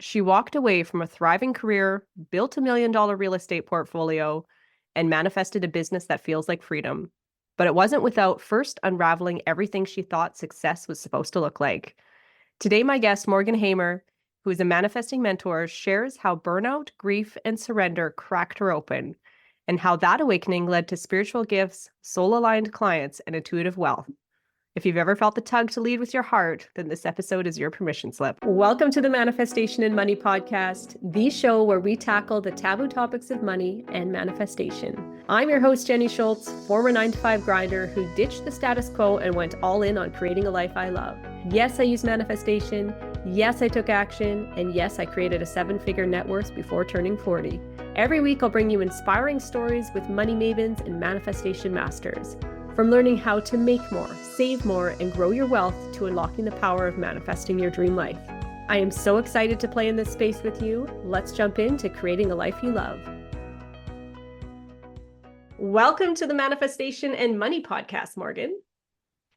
She walked away from a thriving career, built $1 million real estate portfolio, and manifested a business that feels like freedom. But it wasn't without first unraveling everything she thought success was supposed to look like. Today, my guest, Morgan Hamer, who is a manifesting mentor, shares how burnout, grief, and surrender cracked her open, and how that awakening led to spiritual gifts, soul-aligned clients, and intuitive wealth. If you've ever felt the tug to lead with your heart, then this episode is your permission slip. Welcome to the Manifestation and Money Podcast, the show where we tackle the taboo topics of money and manifestation. I'm your host, Jenny Schultz, former 9-to-5 grinder who ditched the status quo and went all in on creating a life I love. Yes, I used manifestation. Yes, I took action. And yes, I created a 7-figure net worth before turning 40. Every week, I'll bring you inspiring stories with money mavens and manifestation masters. From learning how to make more, save more, and grow your wealth to unlocking the power of manifesting your dream life. I am so excited to play in this space with you. Let's jump into creating a life you love. Welcome to the Manifestation and Money Podcast, Morgan.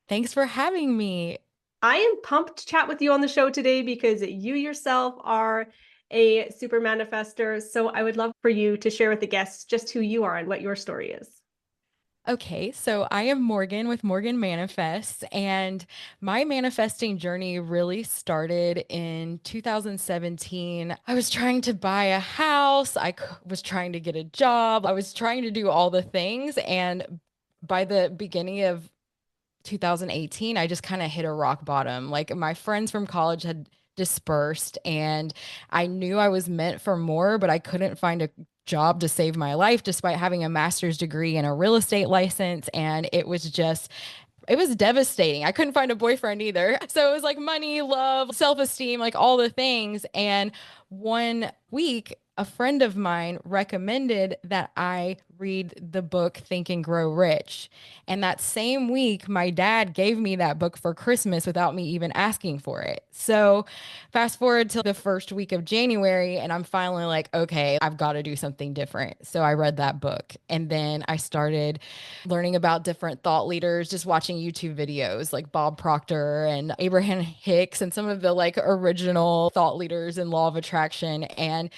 Thanks for having me. I am pumped to chat with you on the show today because you yourself are a super manifester. So I would love for you to share with the guests just who you are and what your story is. Okay, so I am Morgan with Morgan Manifests, and my manifesting journey really started in 2017. I was trying to buy a house. I was trying to get a job. I was trying to do all the things. And by the beginning of 2018, I just kind of hit a rock bottom. Like my friends from college had dispersed and I knew I was meant for more, but I couldn't find a job to save my life despite having a master's degree and a real estate license. And it was devastating. I couldn't find a boyfriend either. So it was like money, love, self-esteem, like all the things. And one week, a friend of mine recommended that I read the book Think and Grow Rich. And that same week, my dad gave me that book for Christmas without me even asking for it. So fast forward to the first week of January, and I'm finally like, okay, I've got to do something different. So I read that book. And then I started learning about different thought leaders, just watching YouTube videos like Bob Proctor and Abraham Hicks and some of the like original thought leaders in law of attraction. And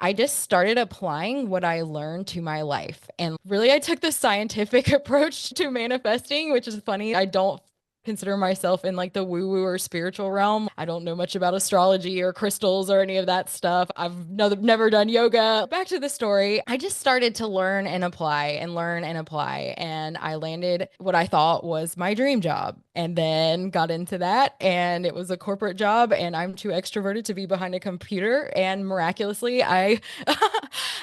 I just started applying what I learned to my life. And really, I took the scientific approach to manifesting, which is funny. I don't consider myself in like the woo-woo or spiritual realm. I don't know much about astrology or crystals or any of that stuff. I've never done yoga. Back to the story. I just started to learn and apply and learn and apply. And I landed what I thought was my dream job and then got into that. And it was a corporate job and I'm too extroverted to be behind a computer. And miraculously, I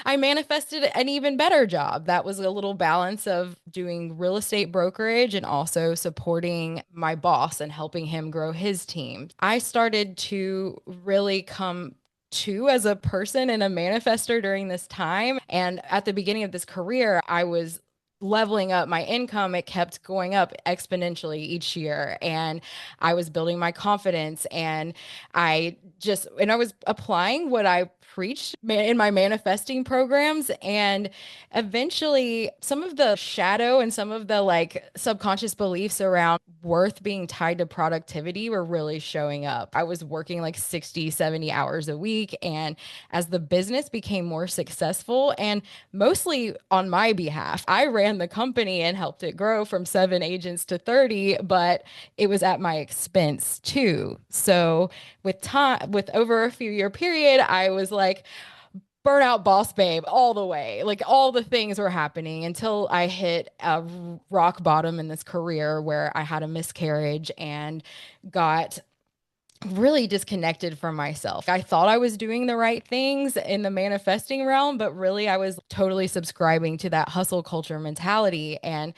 manifested an even better job. That was a little balance of doing real estate brokerage and also supporting my boss and helping him grow his team. I started to really come to as a person and a manifester during this time. And at the beginning of this career, I was leveling up my income. It kept going up exponentially each year. And I was building my confidence and I was applying what I preached in my manifesting programs. And eventually some of the shadow and some of the like subconscious beliefs around worth being tied to productivity were really showing up. I was working like 60, 70 hours a week. And as the business became more successful and mostly on my behalf, I ran the company and helped it grow from 7 agents to 30, but it was at my expense too. So with over a few year period, I was like burnout boss babe all the way. Like all the things were happening until I hit a rock bottom in this career where I had a miscarriage and got really disconnected from myself. I thought I was doing the right things in the manifesting realm, but really I was totally subscribing to that hustle culture mentality. And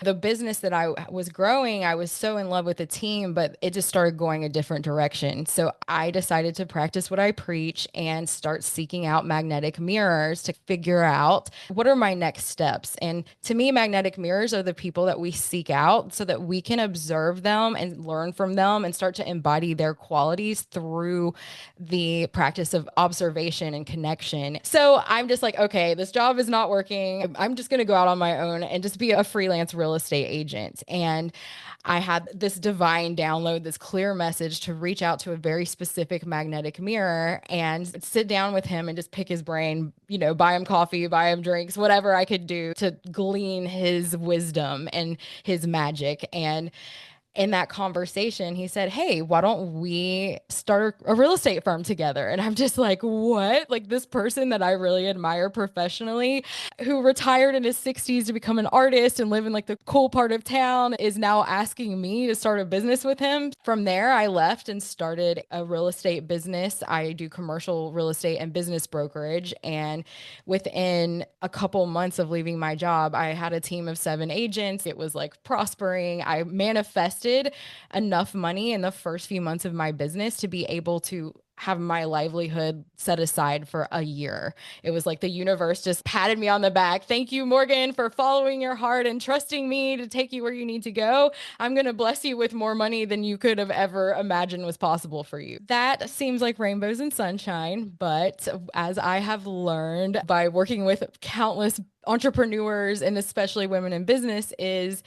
the business that I was growing, I was so in love with the team, but it just started going a different direction. So I decided to practice what I preach and start seeking out magnetic mirrors to figure out what are my next steps. And to me, magnetic mirrors are the people that we seek out so that we can observe them and learn from them and start to embody their qualities through the practice of observation and connection. So I'm just like, okay, this job is not working. I'm just going to go out on my own and just be a freelance real estate agent. And I had this divine download, this clear message to reach out to a very specific magnetic mirror and sit down with him and just pick his brain, buy him coffee, buy him drinks, whatever I could do to glean his wisdom and his magic. And in that conversation, he said, "Hey, why don't we start a real estate firm together?" And I'm just like, what? Like this person that I really admire professionally, who retired in his 60s to become an artist and live in like the cool part of town, is now asking me to start a business with him. From there, I left and started a real estate business. I do commercial real estate and business brokerage. And within a couple months of leaving my job, I had a team of 7 agents. It was like prospering. I manifested enough money in the first few months of my business to be able to have my livelihood set aside for a year. It was like the universe just patted me on the back. Thank you, Morgan, for following your heart and trusting me to take you where you need to go. I'm going to bless you with more money than you could have ever imagined was possible for you. That seems like rainbows and sunshine, but as I have learned by working with countless entrepreneurs and especially women in business, is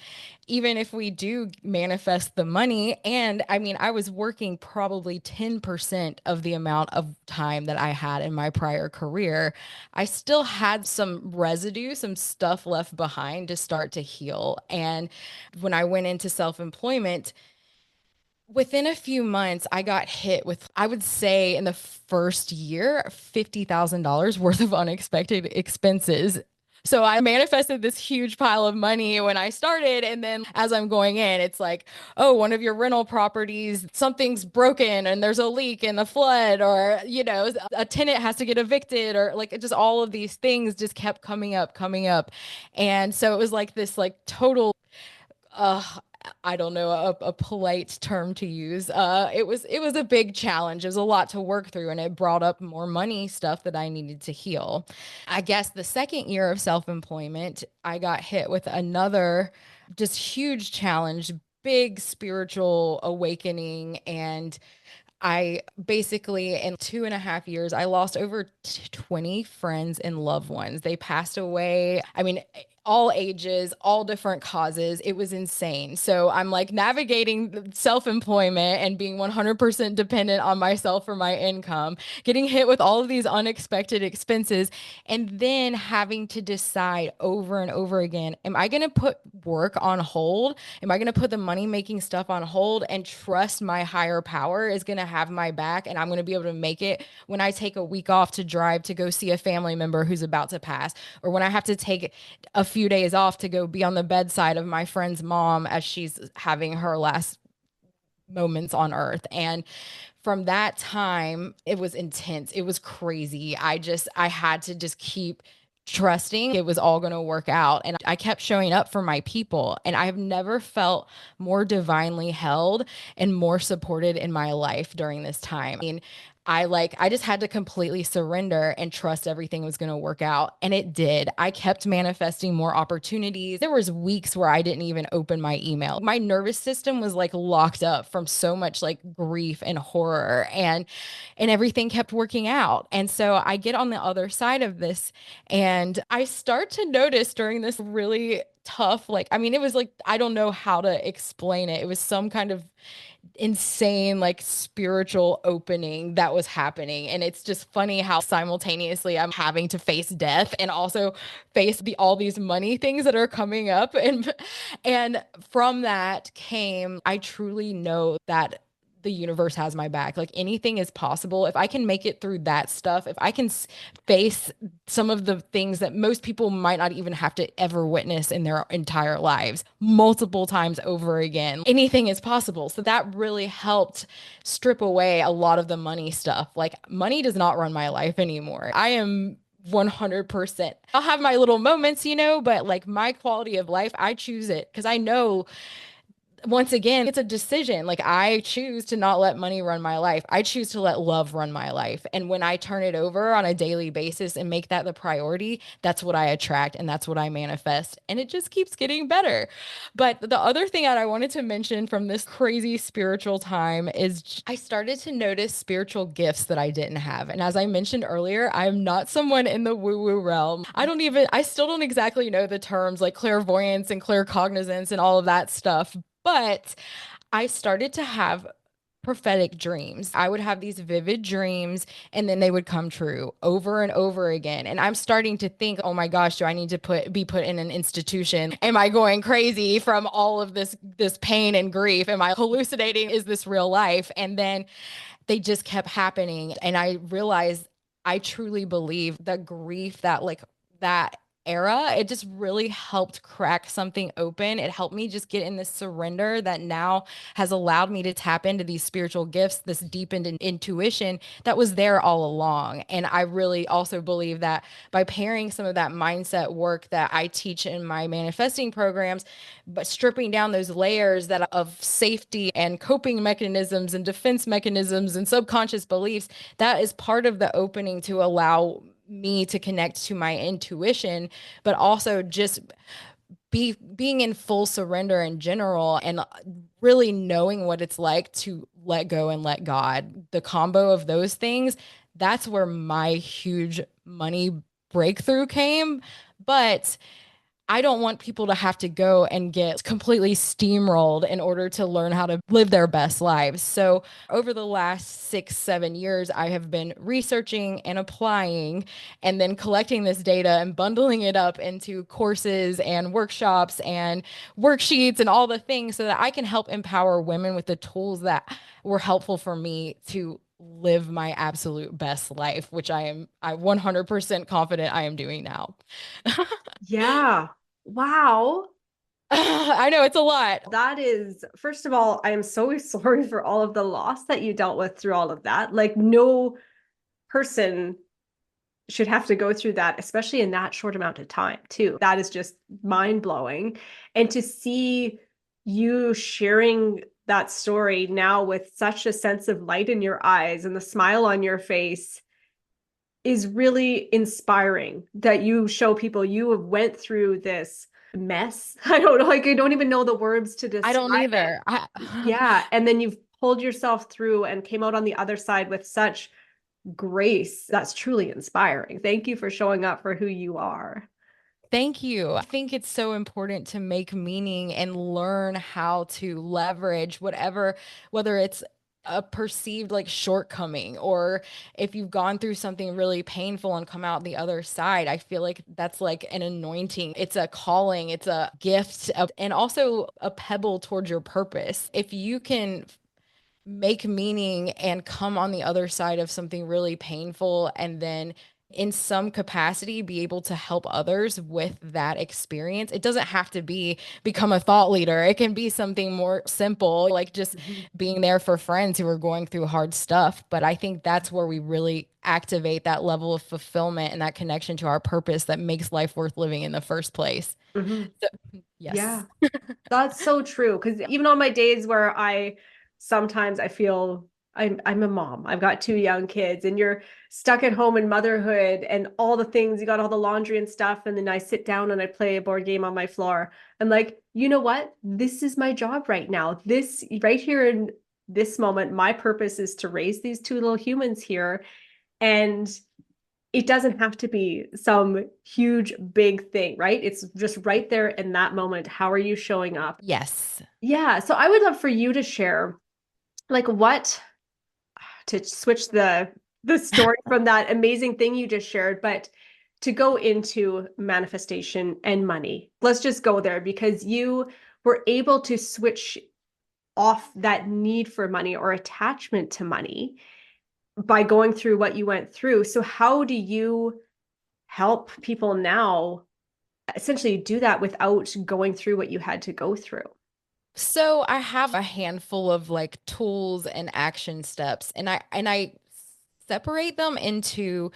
even if we do manifest the money, and I mean, I was working probably 10% of the amount of time that I had in my prior career, I still had some residue, some stuff left behind to start to heal. And when I went into self-employment, within a few months, I got hit with, I would say in the first year, $50,000 worth of unexpected expenses. So I manifested this huge pile of money when I started. And then as I'm going in, it's like, oh, one of your rental properties, something's broken and there's a leak in the flood, or, a tenant has to get evicted, or like just all of these things just kept coming up, coming up. And so it was like this like total uh I don't know a polite term to use. It was a big challenge. It was a lot to work through, and it brought up more money stuff that I needed to heal. I guess the second year of self-employment, I got hit with another just huge challenge, big spiritual awakening. And I basically, in 2.5 years, I lost over 20 friends and loved ones. They passed away. I mean, all ages, all different causes. It was insane. So I'm like navigating self-employment and being 100% dependent on myself for my income, getting hit with all of these unexpected expenses, and then having to decide over and over again, am I going to put work on hold? Am I going to put the money making stuff on hold and trust my higher power is going to have my back and I'm going to be able to make it when I take a week off to drive to go see a family member who's about to pass, or when I have to take a few days off to go be on the bedside of my friend's mom as she's having her last moments on earth. And from that time, it was intense. It was crazy. I had to just keep trusting it was all going to work out. And I kept showing up for my people. And I have never felt more divinely held and more supported in my life during this time. I mean, I just had to completely surrender and trust everything was going to work out. And it did. I kept manifesting more opportunities. There was weeks where I didn't even open my email. My nervous system was like locked up from so much like grief and horror, and everything kept working out. And so I get on the other side of this and I start to notice during this really tough, like, I mean, it was like, I don't know how to explain it. It was some kind of insane like spiritual opening that was happening. And it's just funny how simultaneously I'm having to face death and also face all these money things that are coming up. And from that came, I truly know that the universe has my back. Like anything is possible. If I can make it through that stuff, if I can face some of the things that most people might not even have to ever witness in their entire lives multiple times over again, anything is possible. So that really helped strip away a lot of the money stuff. Like money does not run my life anymore. I am 100%. I'll have my little moments, but like my quality of life, I choose it because I know once again, it's a decision. Like I choose to not let money run my life. I choose to let love run my life. And when I turn it over on a daily basis and make that the priority, that's what I attract and that's what I manifest. And it just keeps getting better. But the other thing that I wanted to mention from this crazy spiritual time is I started to notice spiritual gifts that I didn't have. And as I mentioned earlier, I'm not someone in the woo-woo realm. I still don't exactly know the terms like clairvoyance and claircognizance and all of that stuff. But I started to have prophetic dreams. I would have these vivid dreams and then they would come true over and over again. And I'm starting to think, oh my gosh, do I need to be put in an institution? Am I going crazy from all of this pain and grief? Am I hallucinating? Is this real life? And then they just kept happening. And I realized I truly believe that grief, that era, it just really helped crack something open. It helped me just get in this surrender that now has allowed me to tap into these spiritual gifts, this deepened intuition that was there all along. And I really also believe that by pairing some of that mindset work that I teach in my manifesting programs, but stripping down those layers that of safety and coping mechanisms and defense mechanisms and subconscious beliefs, that is part of the opening to allow me to connect to my intuition, but also just being in full surrender in general and really knowing what it's like to let go and let God. The combo of those things, that's where my huge money breakthrough came. But I don't want people to have to go and get completely steamrolled in order to learn how to live their best lives. So, over the last 6, 7 years, I have been researching and applying and then collecting this data and bundling it up into courses and workshops and worksheets and all the things so that I can help empower women with the tools that were helpful for me to live my absolute best life, which I 100% confident I am doing now. Yeah. Wow. I know it's a lot. That is, first of all, I am so sorry for all of the loss that you dealt with through all of that. Like, no person should have to go through that, especially in that short amount of time, too. That is just mind blowing. And to see you sharing that story now with such a sense of light in your eyes and the smile on your face is really inspiring, that you show people you have went through this mess. I don't know, like I don't even know the words to I don't describe it. either. Yeah, and then you've pulled yourself through and came out on the other side with such grace. That's truly inspiring. Thank you for showing up for who you are. Thank you. I think it's so important to make meaning and learn how to leverage whatever, whether it's a perceived like shortcoming or if you've gone through something really painful and come out the other side. I feel like that's like an anointing. It's a calling, it's a gift, and also a pebble towards your purpose. If you can make meaning and come on the other side of something really painful and then in some capacity be able to help others with that experience. It doesn't have to be become a thought leader. It can be something more simple, like just Mhm. being there for friends who are going through hard stuff. But I think that's where we really activate that level of fulfillment and that connection to our purpose that makes life worth living in the first place. Mhm. So, yes. Yeah. That's so true. Because even on my days where sometimes I feel I'm a mom. I've got two young kids, and you're stuck at home in motherhood and all the things, you got all the laundry and stuff. And then I sit down and I play a board game on my floor. I'm like, you know what? This is my job right now. This right here in this moment, my purpose is to raise these two little humans here. And it doesn't have to be some huge big thing, right? It's just right there in that moment. How are you showing up? Yes. Yeah. So I would love for you to share, like, what to switch the story from that amazing thing you just shared, but to go into manifestation and money. Let's just go there because you were able to switch off that need for money or attachment to money by going through what you went through. So how do you help people now essentially do that without going through what you had to go through? So I have a handful of like tools and action steps and I separate them into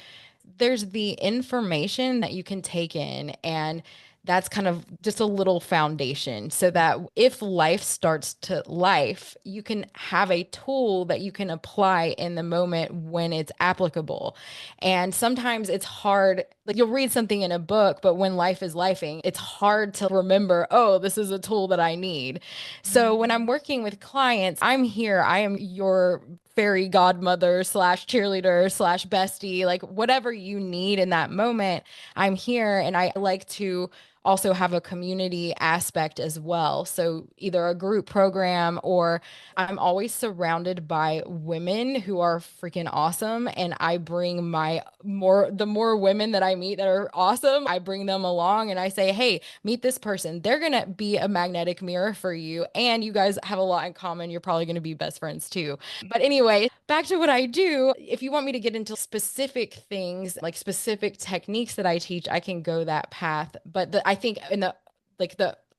there's the information that you can take in and that's kind of just a little foundation so that if life starts to life, you can have a tool that you can apply in the moment when it's applicable. And sometimes it's hard, like you'll read something in a book, but when life is lifing, it's hard to remember, oh, this is a tool that I need. So when I'm working with clients, I'm here, I am your fairy godmother slash cheerleader slash bestie, like whatever you need in that moment. I'm here, and I like to also have a community aspect as well. So either a group program, or I'm always surrounded by women who are freaking awesome. And I bring the more women that I meet that are awesome, I bring them along and I say, hey, meet this person. They're going to be a magnetic mirror for you. And you guys have a lot in common. You're probably going to be best friends too. But anyway, back to what I do. If you want me to get into specific things, like specific techniques that I teach, I can go that path. But I think in the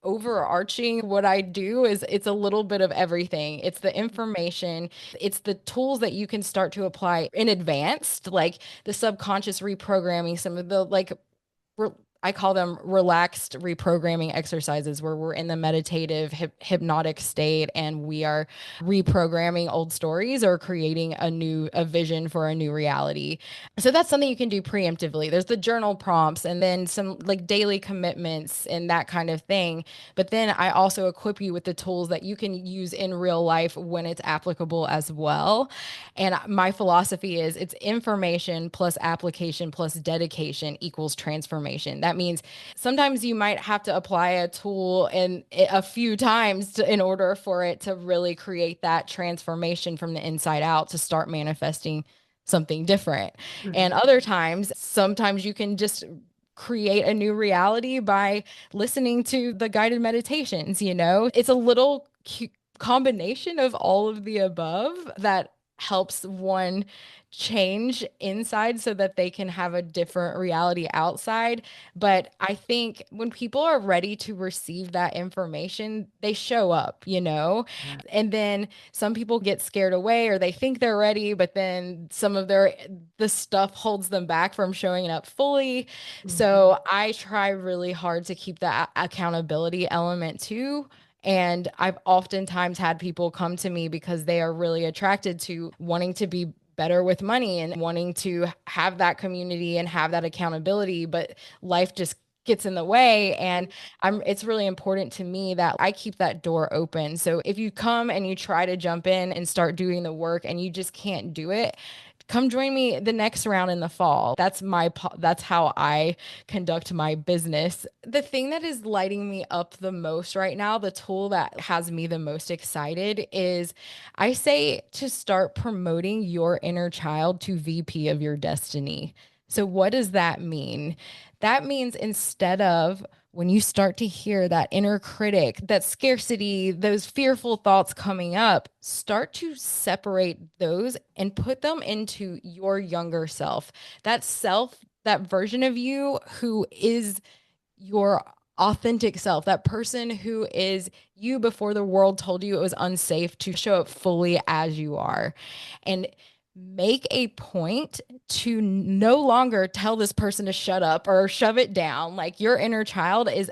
overarching what I do is it's a little bit of everything. It's the information, it's the tools that you can start to apply in advanced, like the subconscious reprogramming, some of the like I call them relaxed reprogramming exercises where we're in the meditative hypnotic state and we are reprogramming old stories or creating a vision for a new reality. So that's something you can do preemptively. There's the journal prompts and then some like daily commitments and that kind of thing. But then I also equip you with the tools that you can use in real life when it's applicable as well. And my philosophy is it's information plus application plus dedication equals transformation. That means sometimes you might have to apply a tool a few times in order for it to really create that transformation from the inside out to start manifesting something different. Mhm. And other times, sometimes you can just create a new reality by listening to the guided meditations, you know? It's a little combination of all of the above that helps one change inside so that they can have a different reality outside. But I think when people are ready to receive that information, they show up, you know? Yeah. And then some people get scared away or they think they're ready, but then the stuff holds them back from showing up fully. Mhm. So I try really hard to keep that accountability element too. And I've oftentimes had people come to me because they are really attracted to wanting to be better with money and wanting to have that community and have that accountability, but life just gets in the way. And it's really important to me that I keep that door open. So if you come and you try to jump in and start doing the work and you just can't do it, come join me the next round in the fall. That's how I conduct my business. The thing that is lighting me up the most right now, the tool that has me the most excited is I say to start promoting your inner child to VP of your destiny. So what does that mean? That means instead of when you start to hear that inner critic, that scarcity, those fearful thoughts coming up, start to separate those and put them into your younger self, that version of you who is your authentic self, that person who is you before the world told you it was unsafe to show up fully as you are. And make a point to no longer tell this person to shut up or shove it down. Like your inner child is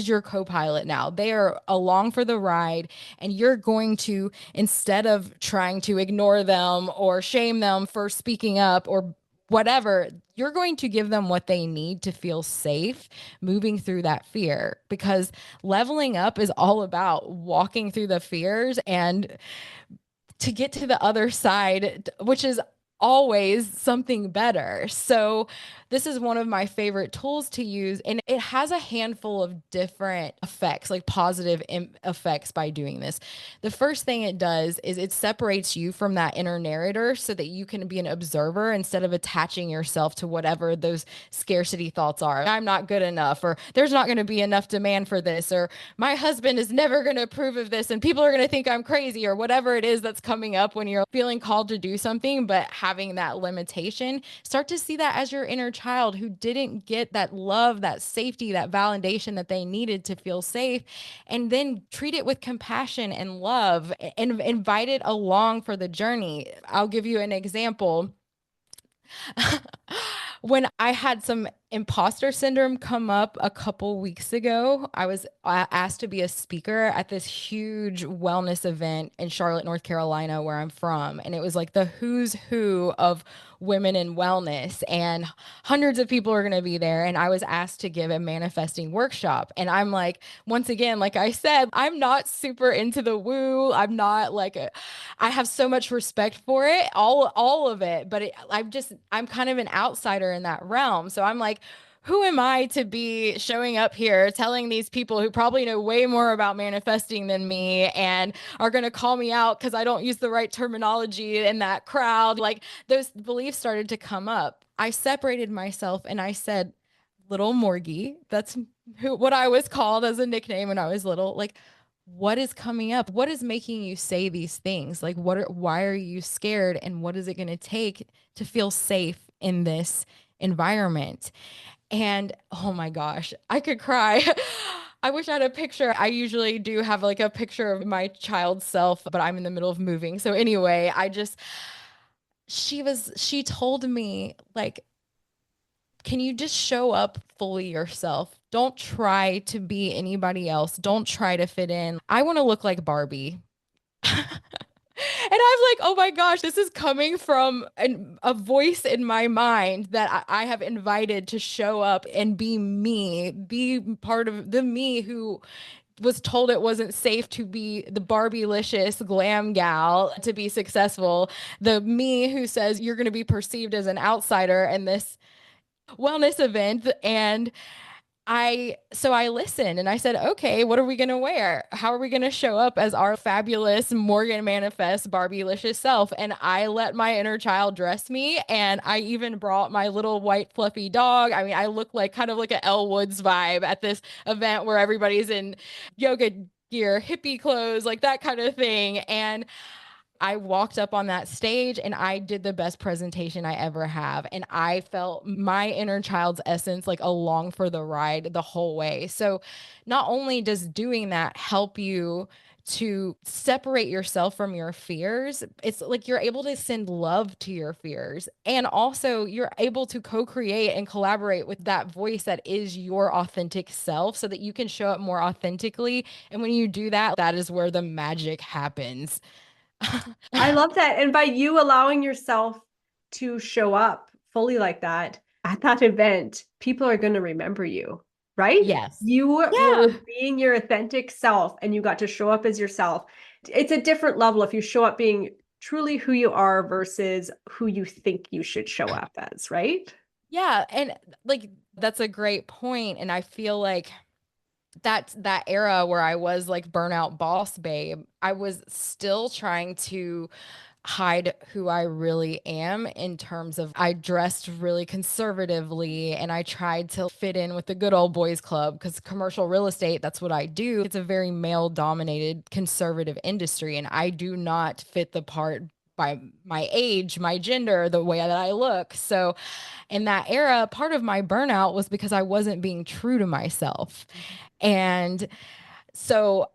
your co-pilot now. They are along for the ride, and you're going to, instead of trying to ignore them or shame them for speaking up or whatever, you're going to give them what they need to feel safe moving through that fear, because leveling up is all about walking through the fears and to get to the other side, which is always something better. So, this is one of my favorite tools to use, and it has a handful of different effects, like positive effects by doing this. The first thing it does is it separates you from that inner narrator so that you can be an observer instead of attaching yourself to whatever those scarcity thoughts are. I'm not good enough, or there's not going to be enough demand for this, or my husband is never going to approve of this and people are going to think I'm crazy, or whatever it is that's coming up when you're feeling called to do something but having that limitation. Start to see that as your inner child who didn't get that love, that safety, that validation that they needed to feel safe, and then treat it with compassion and love and invite it along for the journey. I'll give you an example. When I had some imposter syndrome come up a couple weeks ago. I was asked to be a speaker at this huge wellness event in Charlotte, North Carolina, where I'm from. And it was like the who's who of women in wellness, and hundreds of people are going to be there. And I was asked to give a manifesting workshop. And I'm like, once again, like I said, I'm not super into the woo. I'm not like I have so much respect for it, all of it, but I'm kind of an outsider in that realm. So I'm like, who am I to be showing up here telling these people who probably know way more about manifesting than me and are going to call me out because I don't use the right terminology in that crowd? Like those beliefs started to come up. I separated myself and I said, little Morgie, that's what I was called as a nickname when I was little. Like, what is coming up? What is making you say these things? Like, why are you scared? And what is it going to take to feel safe in this environment? And oh my gosh, I could cry. I wish I had a picture. I usually do have like a picture of my child self, but I'm in the middle of moving. So anyway, she told me like, can you just show up fully yourself? Don't try to be anybody else. Don't try to fit in. I want to look like Barbie. And I'm like, oh my gosh, this is coming from a voice in my mind that I have invited to show up and be me, be part of the me who was told it wasn't safe to be the Barbie-licious glam gal to be successful. The me who says you're going to be perceived as an outsider in this wellness event. And I listened and I said, okay, what are we going to wear? How are we going to show up as our fabulous Morgan Manifest Barbie-licious self? And I let my inner child dress me. And I even brought my little white fluffy dog. I mean, I look like kind of like an Elle Woods vibe at this event where everybody's in yoga gear, hippie clothes, like that kind of thing. And I walked up on that stage and I did the best presentation I ever have. And I felt my inner child's essence like along for the ride the whole way. So not only does doing that help you to separate yourself from your fears, it's like you're able to send love to your fears. And also you're able to co-create and collaborate with that voice that is your authentic self so that you can show up more authentically. And when you do that, that is where the magic happens. I love that. And by you allowing yourself to show up fully like that at that event, people are going to remember you, right? Yes. You were Yeah. being your authentic self and you got to show up as yourself. It's a different level if you show up being truly who you are versus who you think you should show up as, right? Yeah. And like, that's a great point. And I feel like that's that era where I was like burnout boss babe. I was still trying to hide who I really am in terms of I dressed really conservatively and I tried to fit in with the good old boys club because commercial real estate, that's what I do. It's a very male dominated conservative industry and I do not fit the part by my age, my gender, the way that I look. So in that era, part of my burnout was because I wasn't being true to myself. And so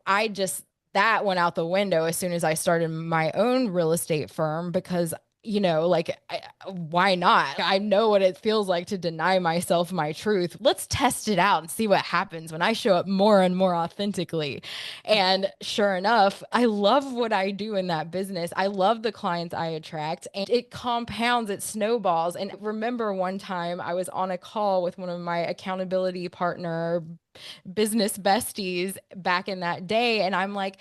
that went out the window as soon as I started my own real estate firm because, like, why not? I know what it feels like to deny myself my truth. Let's test it out and see what happens when I show up more and more authentically. And sure enough, I love what I do in that business. I love the clients I attract and it compounds, it snowballs. And remember one time I was on a call with one of my accountability partner business besties back in that day. And I'm like,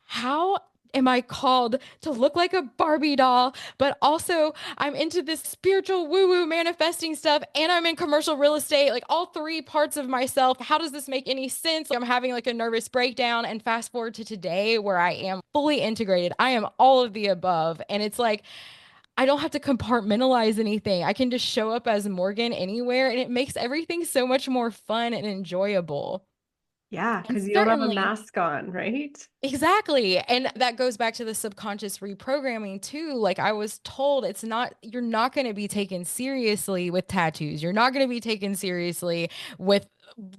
how am I called to look like a Barbie doll, but also I'm into this spiritual woo woo manifesting stuff and I'm in commercial real estate, like all three parts of myself. How does this make any sense? I'm having like a nervous breakdown. And fast forward to today where I am fully integrated. I am all of the above. And it's like, I don't have to compartmentalize anything. I can just show up as Morgan anywhere, and it makes everything so much more fun and enjoyable. Yeah, And because you don't have a certainly, mask on, right? exactly. And that goes back to the subconscious reprogramming too. Like I was told, you're not going to be taken seriously with tattoos. You're not going to be taken seriously with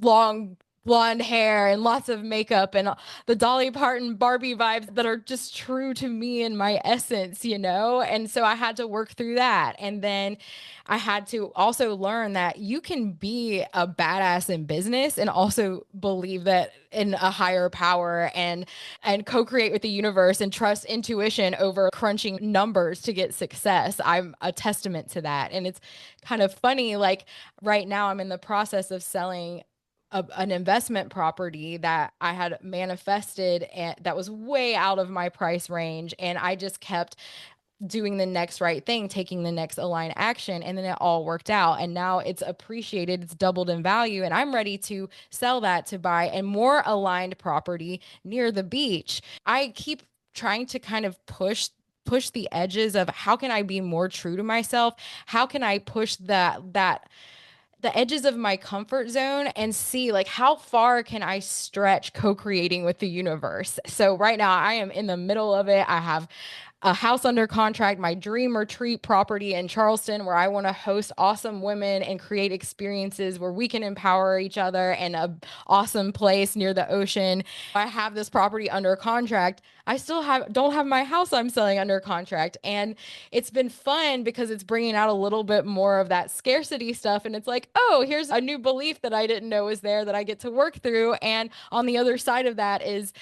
long blonde hair and lots of makeup and the Dolly Parton Barbie vibes that are just true to me and my essence, you know? And so I had to work through that. And then I had to also learn that you can be a badass in business and also believe that in a higher power and co-create with the universe and trust intuition over crunching numbers to get success. I'm a testament to that. And it's kind of funny, like right now I'm in the process of selling an investment property that I had manifested and that was way out of my price range. And I just kept doing the next right thing, taking the next aligned action. And then it all worked out. And now it's appreciated, it's doubled in value. And I'm ready to sell that to buy a more aligned property near the beach. I keep trying to kind of push the edges of how can I be more true to myself? How can I push that the edges of my comfort zone and see like how far can I stretch co-creating with the universe. So right now I am in the middle of it. I have a house under contract, my dream retreat property in Charleston, where I want to host awesome women and create experiences where we can empower each other, and a awesome place near the ocean. I have this property under contract. I still don't have my house I'm selling under contract. And it's been fun because it's bringing out a little bit more of that scarcity stuff. And it's like, oh, here's a new belief that I didn't know was there that I get to work through. And on the other side of that is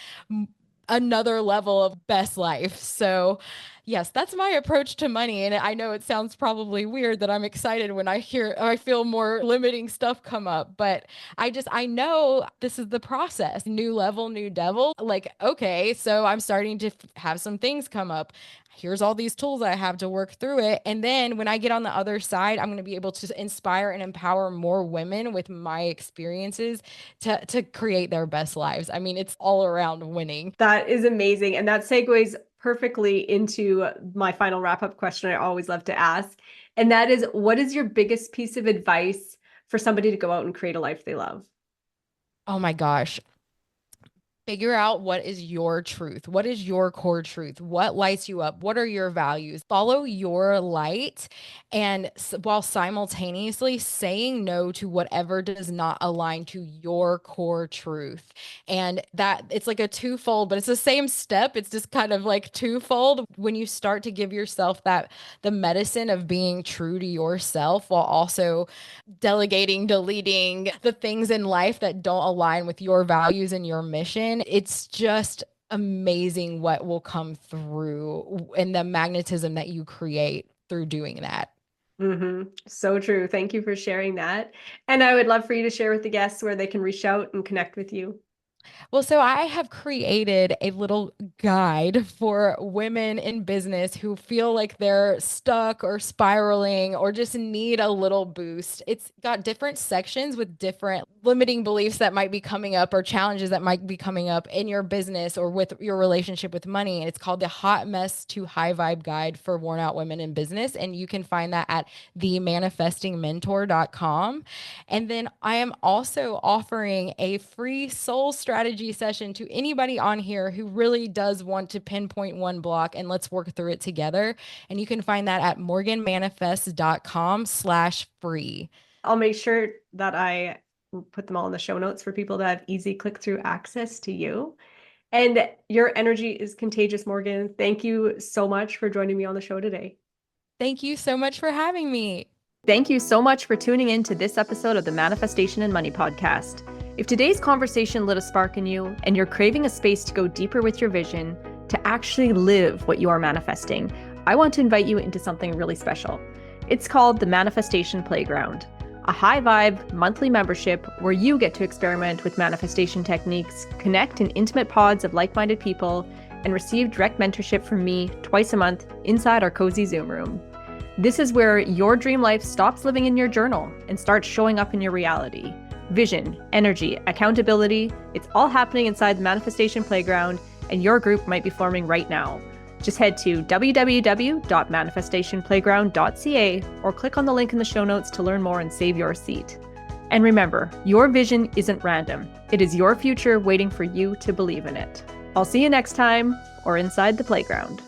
another level of best life. So, yes, that's my approach to money. And I know it sounds probably weird that I'm excited when I feel more limiting stuff come up, but I know this is the process. New level, new devil. Like, okay, so I'm starting to have some things come up. Here's all these tools I have to work through it. And then when I get on the other side, I'm going to be able to inspire and empower more women with my experiences to create their best lives. I mean, it's all around winning. That is amazing. And that segues perfectly into my final wrap-up question I always love to ask. And that is, what is your biggest piece of advice for somebody to go out and create a life they love? Oh my gosh. Figure out what is your truth. What is your core truth? What lights you up? What are your values? Follow your light, and while simultaneously saying no to whatever does not align to your core truth. And that it's like a twofold, but it's the same step. It's just kind of like twofold when you start to give yourself the medicine of being true to yourself while also delegating, deleting the things in life that don't align with your values and your mission. It's just amazing what will come through and the magnetism that you create through doing that. So true. Thank you for sharing that. And I would love for you to share with the guests where they can reach out and connect with you. Well, so I have created a little guide for women in business who feel like they're stuck or spiraling or just need a little boost. It's got different sections with different limiting beliefs that might be coming up or challenges that might be coming up in your business or with your relationship with money. And it's called the Hot Mess to High Vibe Guide for Worn Out Women in Business. And you can find that at themanifestingmentor.com. And then I am also offering a free soul strategy session to anybody on here who really does want to pinpoint one block, and let's work through it together. And you can find that at morganmanifest.com/free. I'll make sure that I put them all in the show notes for people to have easy click-through access to you. And your energy is contagious, Morgan. Thank you so much for joining me on the show today. Thank you so much for having me. Thank you so much for tuning in to this episode of the Manifestation and Money podcast. If today's conversation lit a spark in you and you're craving a space to go deeper with your vision, to actually live what you are manifesting, I want to invite you into something really special. It's called the Manifestation Playground, a high vibe monthly membership where you get to experiment with manifestation techniques, connect in intimate pods of like-minded people, and receive direct mentorship from me twice a month inside our cozy Zoom room. This is where your dream life stops living in your journal and starts showing up in your reality. Vision, energy, accountability, it's all happening inside the Manifestation Playground, and your group might be forming right now. Just head to www.manifestationplayground.ca or click on the link in the show notes to learn more and save your seat. And remember, your vision isn't random. It is your future waiting for you to believe in it. I'll see you next time, or inside the playground.